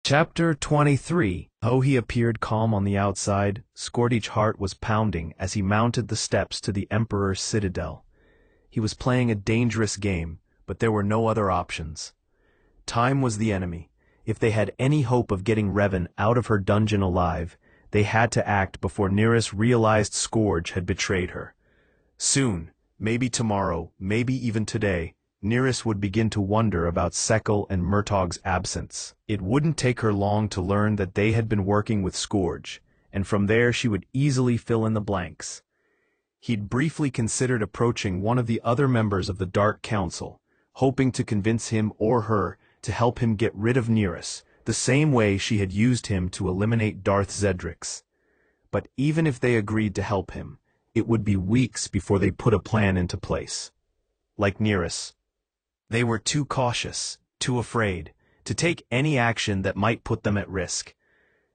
Chapter 23. Though he appeared calm on the outside, Scourge's heart was pounding as he mounted the steps to the Emperor's citadel. He was playing a dangerous game, but there were no other options. Time was the enemy. If they had any hope of getting Revan out of her dungeon alive, they had to act before Nerys realized Scourge had betrayed her. Soon, maybe tomorrow, maybe even today, Nerys would begin to wonder about Sekal and Murtaugh's absence. It wouldn't take her long to learn that they had been working with Scourge, and from there she would easily fill in the blanks. He'd briefly considered approaching one of the other members of the Dark Council, hoping to convince him or her to help him get rid of Nerys, the same way she had used him to eliminate Darth Zedrix. But even if they agreed to help him, it would be weeks before they put a plan into place. Like Nerys, they were too cautious, too afraid, to take any action that might put them at risk.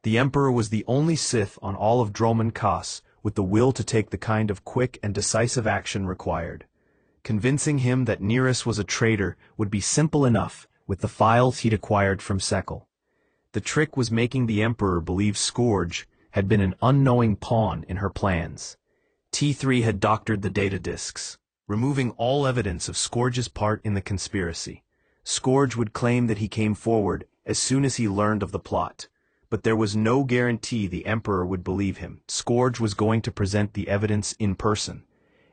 The Emperor was the only Sith on all of Dromund Kaas with the will to take the kind of quick and decisive action required. Convincing him that Nerys was a traitor would be simple enough with the files he'd acquired from Sekal. The trick was making the Emperor believe Scourge had been an unknowing pawn in her plans. T3 had doctored the data disks, removing all evidence of Scourge's part in the conspiracy. Scourge would claim that he came forward as soon as he learned of the plot, but there was no guarantee the Emperor would believe him. Scourge was going to present the evidence in person.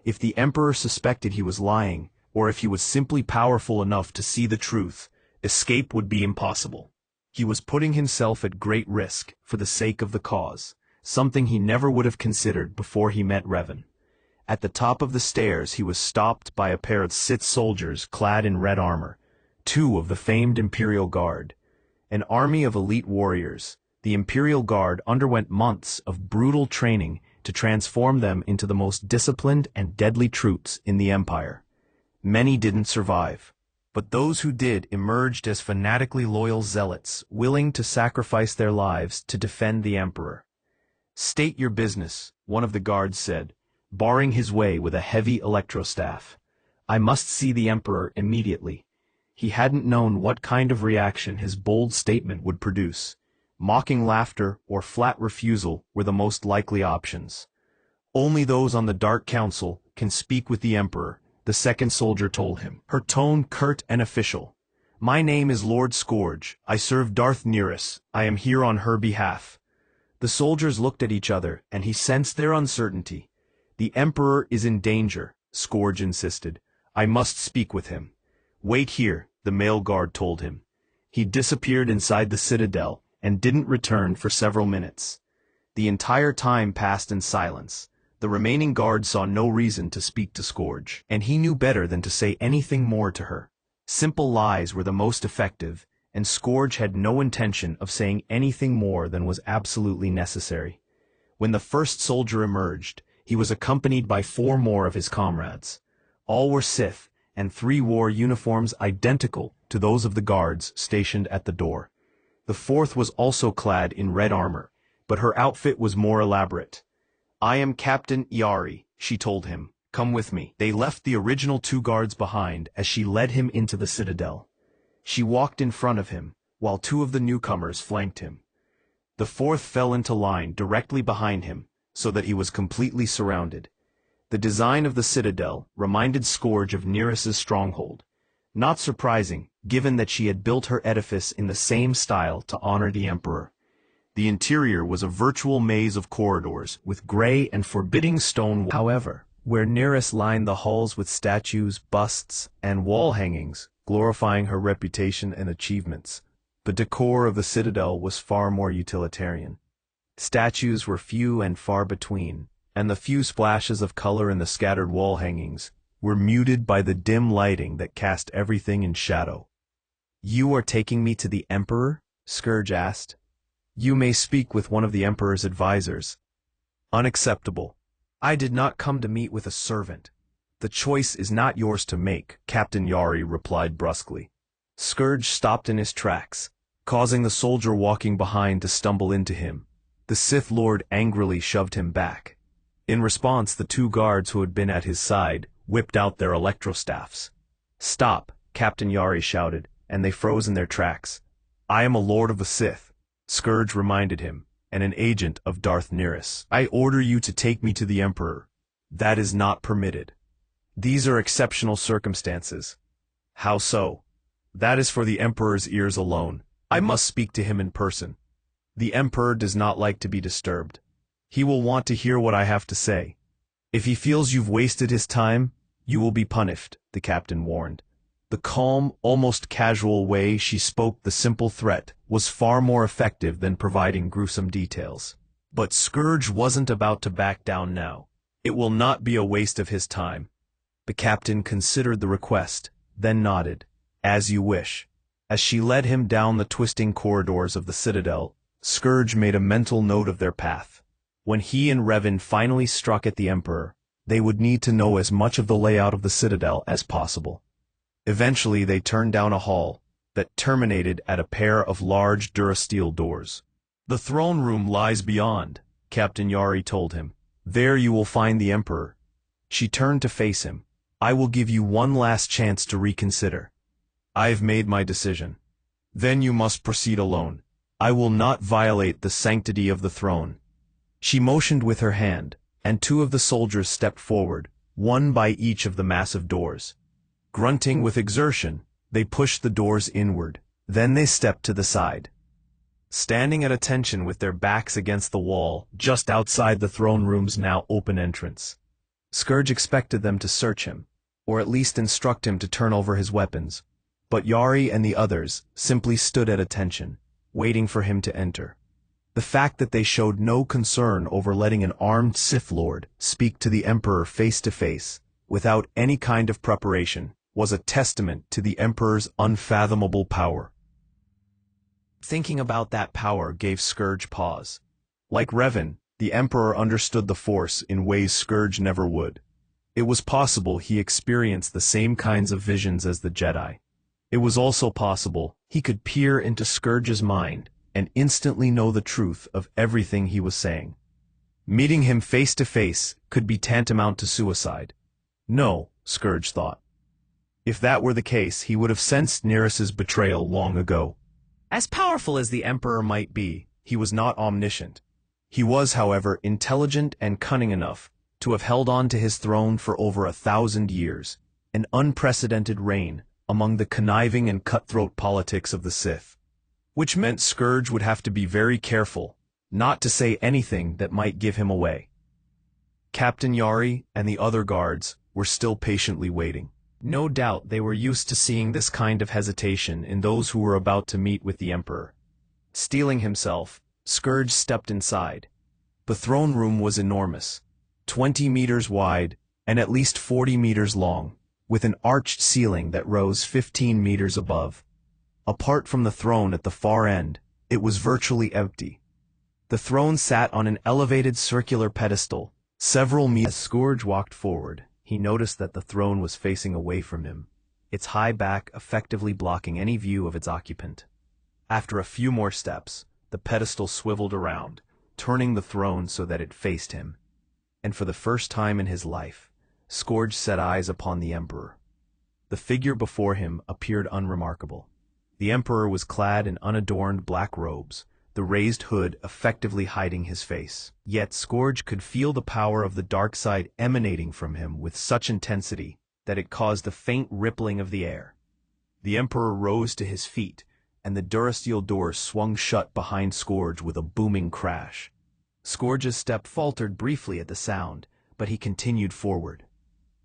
If the Emperor suspected he was lying, or if he was simply powerful enough to see the truth, escape would be impossible. He was putting himself at great risk for the sake of the cause, something he never would have considered before he met Revan. At the top of the stairs he was stopped by a pair of Sith soldiers clad in red armor, two of the famed Imperial Guard. An army of elite warriors, the Imperial Guard underwent months of brutal training to transform them into the most disciplined and deadly troops in the Empire. Many didn't survive, but those who did emerged as fanatically loyal zealots, willing to sacrifice their lives to defend the Emperor. "State your business," one of the guards said, barring his way with a heavy electrostaff. "I must see the Emperor immediately." He hadn't known what kind of reaction his bold statement would produce. Mocking laughter or flat refusal were the most likely options. "Only those on the Dark Council can speak with the Emperor," the second soldier told him, her tone curt and official. "My name is Lord Scourge. I serve Darth Nerys. I am here on her behalf." The soldiers looked at each other, and he sensed their uncertainty. "The Emperor is in danger," Scourge insisted. "I must speak with him." "Wait here," the male guard told him. He disappeared inside the citadel and didn't return for several minutes. The entire time passed in silence. The remaining guards saw no reason to speak to Scourge, and he knew better than to say anything more to her. Simple lies were the most effective, and Scourge had no intention of saying anything more than was absolutely necessary. When the first soldier emerged, he was accompanied by 4 more of his comrades. All were Sith, and 3 wore uniforms identical to those of the guards stationed at the door. The 4th was also clad in red armor, but her outfit was more elaborate. "I am Captain Yari," she told him. "Come with me." They left the original 2 guards behind as she led him into the citadel. She walked in front of him, while 2 of the newcomers flanked him. The 4th fell into line directly behind him, so that he was completely surrounded. The design of the citadel reminded Scourge of Nerys's stronghold. Not surprising, given that she had built her edifice in the same style to honor the Emperor. The interior was a virtual maze of corridors, with gray and forbidding stone. However, where Nerys lined the halls with statues, busts, and wall hangings, glorifying her reputation and achievements, the decor of the citadel was far more utilitarian. Statues were few and far between, and the few splashes of color in the scattered wall hangings were muted by the dim lighting that cast everything in shadow. "You are taking me to the Emperor?" Scourge asked. "You may speak with one of the Emperor's advisors." "Unacceptable. I did not come to meet with a servant." "The choice is not yours to make," Captain Yari replied brusquely. Scourge stopped in his tracks, causing the soldier walking behind to stumble into him. The Sith Lord angrily shoved him back. In response, the 2 guards who had been at his side whipped out their electrostaffs. "Stop," Captain Yari shouted, and they froze in their tracks. I am a lord of the Sith, Scourge reminded him, and an agent of Darth Nerys. I order you to take me to the Emperor. That is not permitted. These are exceptional circumstances. How so? That is for the Emperor's ears alone. I must speak to him in person. The Emperor does not like to be disturbed. He will want to hear what I have to say. If he feels you've wasted his time, you will be punished, the captain warned. The calm, almost casual way she spoke the simple threat was far more effective than providing gruesome details. But Scourge wasn't about to back down now. It will not be a waste of his time. The captain considered the request, then nodded. As you wish. As she led him down the twisting corridors of the Citadel, Scourge made a mental note of their path. When he and Revan finally struck at the Emperor, they would need to know as much of the layout of the Citadel as possible. Eventually they turned down a hall that terminated at a pair of large durasteel doors. The throne room lies beyond, Captain Yari told him. There you will find the Emperor. She turned to face him. I will give you one last chance to reconsider. I have made my decision. Then you must proceed alone. I will not violate the sanctity of the throne. She motioned with her hand, and two of the soldiers stepped forward, one by each of the massive doors. Grunting with exertion, they pushed the doors inward. Then they stepped to the side. Standing at attention with their backs against the wall, just outside the throne room's now open entrance. Scourge expected them to search him, or at least instruct him to turn over his weapons. But Yari and the others simply stood at attention, waiting for him to enter. The fact that they showed no concern over letting an armed Sith Lord speak to the Emperor face to face, without any kind of preparation, was a testament to the Emperor's unfathomable power. Thinking about that power gave Scourge pause. Like Revan, the Emperor understood the Force in ways Scourge never would. It was possible he experienced the same kinds of visions as the Jedi. It was also possible he could peer into Scourge's mind and instantly know the truth of everything he was saying. Meeting him face to face could be tantamount to suicide. No, Scourge thought. If that were the case, he would have sensed Nerys's betrayal long ago. As powerful as the Emperor might be, he was not omniscient. He was, however, intelligent and cunning enough to have held on to his throne for over 1,000 years, an unprecedented reign among the conniving and cutthroat politics of the Sith. Which meant Scourge would have to be very careful not to say anything that might give him away. Captain Yari and the other guards were still patiently waiting. No doubt they were used to seeing this kind of hesitation in those who were about to meet with the Emperor. Steeling himself, Scourge stepped inside. The throne room was enormous, 20 meters wide and at least 40 meters long, with an arched ceiling that rose 15 meters above. Apart from the throne at the far end, it was virtually empty. The throne sat on an elevated circular pedestal, several meters. As Scourge walked forward, he noticed that the throne was facing away from him, its high back effectively blocking any view of its occupant. After a few more steps, the pedestal swiveled around, turning the throne so that it faced him. And for the first time in his life, Scourge set eyes upon the Emperor. The figure before him appeared unremarkable. The Emperor was clad in unadorned black robes, the raised hood effectively hiding his face. Yet Scourge could feel the power of the dark side emanating from him with such intensity that it caused a faint rippling of the air. The Emperor rose to his feet, and the durasteel doors swung shut behind Scourge with a booming crash. Scourge's step faltered briefly at the sound, but he continued forward.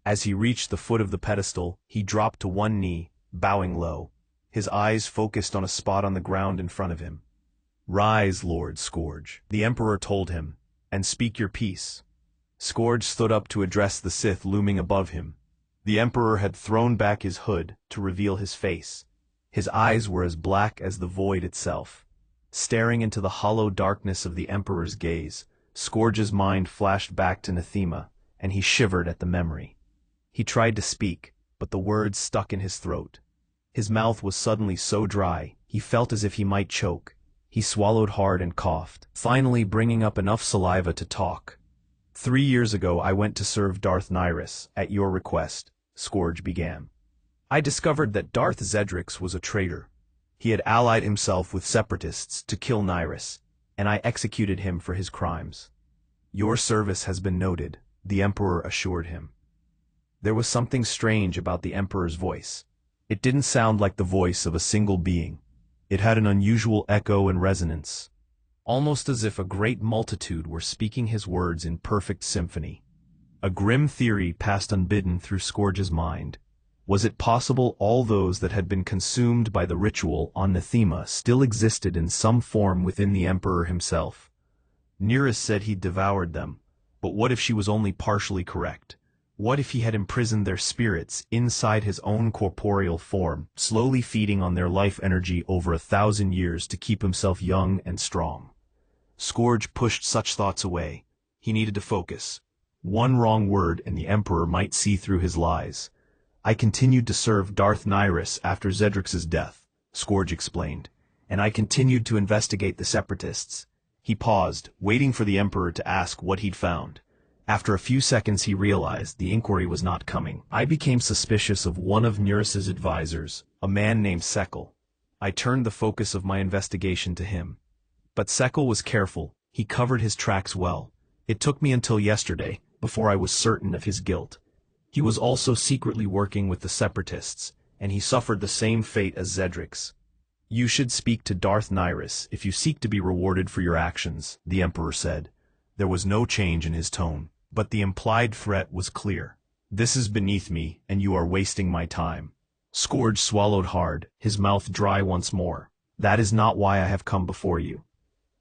As he reached the foot of the pedestal, he dropped to one knee, bowing low, his eyes focused on a spot on the ground in front of him. "Rise, Lord Scourge," the Emperor told him, "and speak your piece." Scourge stood up to address the Sith looming above him. The Emperor had thrown back his hood to reveal his face. His eyes were as black as the void itself. Staring into the hollow darkness of the Emperor's gaze, Scourge's mind flashed back to Nathema, and he shivered at the memory. He tried to speak, but the words stuck in his throat. His mouth was suddenly so dry, he felt as if he might choke. He swallowed hard and coughed, finally bringing up enough saliva to talk. 3 years ago I went to serve Darth Nerys, at your request, Scourge began. I discovered that Darth Zedrix was a traitor. He had allied himself with separatists to kill Nyrus, and I executed him for his crimes. Your service has been noted, the Emperor assured him. There was something strange about the Emperor's voice. It didn't sound like the voice of a single being. It had an unusual echo and resonance, almost as if a great multitude were speaking his words in perfect symphony. A grim theory passed unbidden through Scourge's mind. Was it possible all those that had been consumed by the ritual on Nathema still existed in some form within the Emperor himself? Nereus said he'd devoured them, but what if she was only partially correct? What if he had imprisoned their spirits inside his own corporeal form, slowly feeding on their life energy over 1,000 years to keep himself young and strong? Scourge pushed such thoughts away. He needed to focus. One wrong word and the Emperor might see through his lies. I continued to serve Darth Nyrus after Zedrix's death, Scourge explained, and I continued to investigate the Separatists. He paused, waiting for the Emperor to ask what he'd found. After a few seconds he realized the inquiry was not coming. I became suspicious of one of Nereus's advisors, a man named Sekal. I turned the focus of my investigation to him. But Sekal was careful. He covered his tracks well. It took me until yesterday, before I was certain of his guilt. He was also secretly working with the Separatists, and he suffered the same fate as Zedrix. You should speak to Darth Nyrus if you seek to be rewarded for your actions, the Emperor said. There was no change in his tone, but the implied threat was clear. This is beneath me, and you are wasting my time. Scourge swallowed hard, his mouth dry once more. That is not why I have come before you.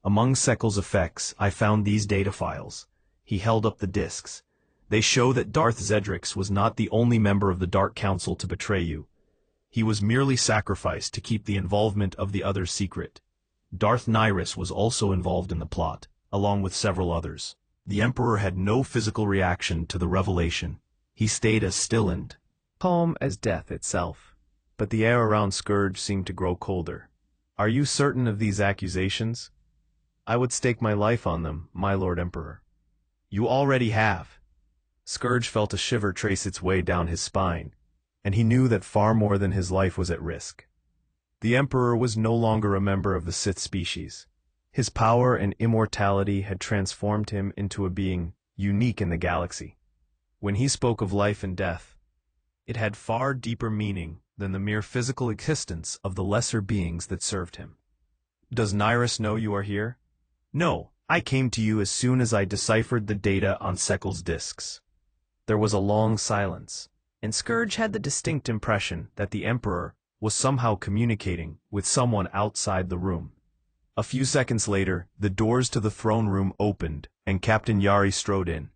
Among Sekal's effects, I found these data files. He held up the discs. They show that Darth Zedrix was not the only member of the Dark Council to betray you. He was merely sacrificed to keep the involvement of the others secret. Darth Nyrus was also involved in the plot, along with several others. The Emperor had no physical reaction to the revelation. He stayed as still and calm as death itself. But the air around Scourge seemed to grow colder. Are you certain of these accusations? I would stake my life on them, my Lord Emperor. You already have. Scourge felt a shiver trace its way down his spine, and he knew that far more than his life was at risk. The Emperor was no longer a member of the Sith species. His power and immortality had transformed him into a being unique in the galaxy. When he spoke of life and death, it had far deeper meaning than the mere physical existence of the lesser beings that served him. Does Nyrus know you are here? No, I came to you as soon as I deciphered the data on Sekal's discs. There was a long silence, and Scourge had the distinct impression that the Emperor was somehow communicating with someone outside the room. A few seconds later, the doors to the throne room opened, and Captain Yari strode in,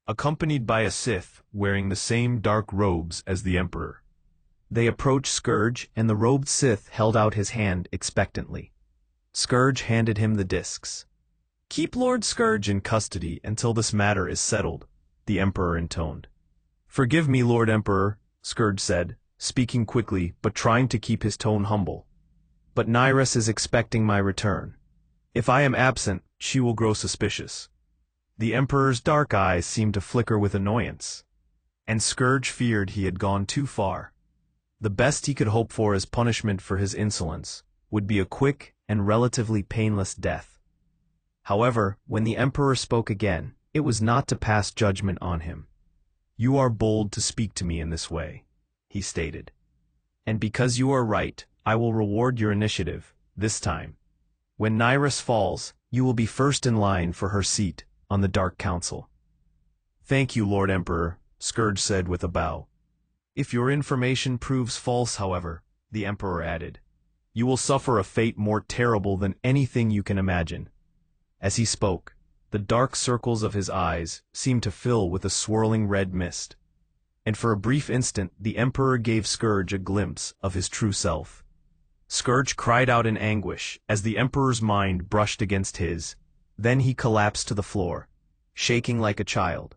accompanied by a Sith wearing the same dark robes as the Emperor. They approached Scourge, and the robed Sith held out his hand expectantly. Scourge handed him the discs. Keep Lord Scourge in custody until this matter is settled, the Emperor intoned. Forgive me, Lord Emperor, Scourge said, speaking quickly but trying to keep his tone humble. But Nyrus is expecting my return. If I am absent, she will grow suspicious. The Emperor's dark eyes seemed to flicker with annoyance, and Scourge feared he had gone too far. The best he could hope for as punishment for his insolence would be a quick and relatively painless death. However, when the Emperor spoke again, it was not to pass judgment on him. You are bold to speak to me in this way, he stated. And because you are right, I will reward your initiative, this time. When Nyrus falls, you will be first in line for her seat on the Dark Council. Thank you, Lord Emperor, Scourge said with a bow. If your information proves false, however, the Emperor added, you will suffer a fate more terrible than anything you can imagine. As he spoke, the dark circles of his eyes seemed to fill with a swirling red mist, and for a brief instant the Emperor gave Scourge a glimpse of his true self. Scourge cried out in anguish as the Emperor's mind brushed against his. Then he collapsed to the floor, shaking like a child.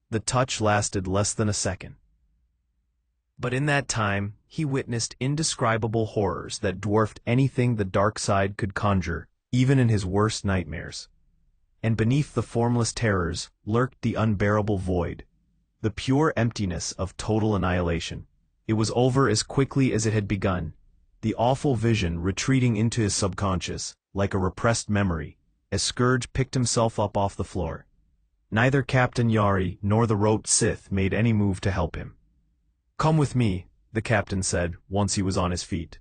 The touch lasted less than a second. But in that time, he witnessed indescribable horrors that dwarfed anything the dark side could conjure, even in his worst nightmares. And beneath the formless terrors lurked the unbearable void, the pure emptiness of total annihilation. It was over as quickly as it had begun, the awful vision retreating into his subconscious, like a repressed memory, as Scourge picked himself up off the floor. Neither Captain Yari nor the robed Sith made any move to help him. "Come with me," the captain said, once he was on his feet.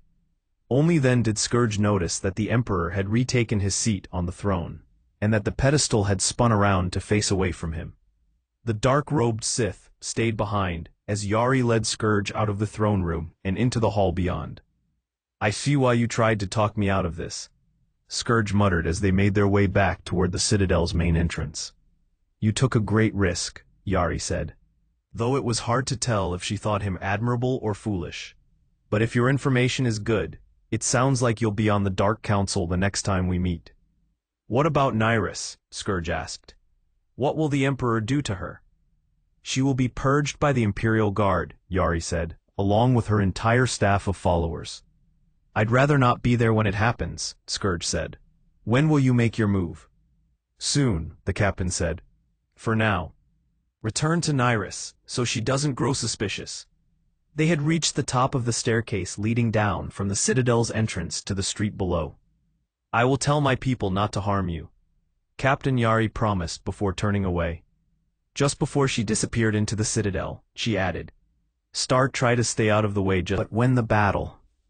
Only then did Scourge notice that the Emperor had retaken his seat on the throne, and that the pedestal had spun around to face away from him. The dark-robed Sith stayed behind, as Yari led Scourge out of the throne room and into the hall beyond. "I see why you tried to talk me out of this," Scourge muttered as they made their way back toward the Citadel's main entrance. "You took a great risk," Yari said, though it was hard to tell if she thought him admirable or foolish. "But if your information is good, it sounds like you'll be on the Dark Council the next time we meet." "What about Nyrus?" Scourge asked. "What will the Emperor do to her?" "She will be purged by the Imperial Guard," Yari said, "along with her entire staff of followers." "I'd rather not be there when it happens," Scourge said. "When will you make your move?" "Soon," the captain said. "For now, return to Nyrus, so she doesn't grow suspicious." They had reached the top of the staircase leading down from the Citadel's entrance to the street below. "I will tell my people not to harm you," Captain Yari promised before turning away. Just before she disappeared into the Citadel, she added, "Try to stay out of the way but when the battle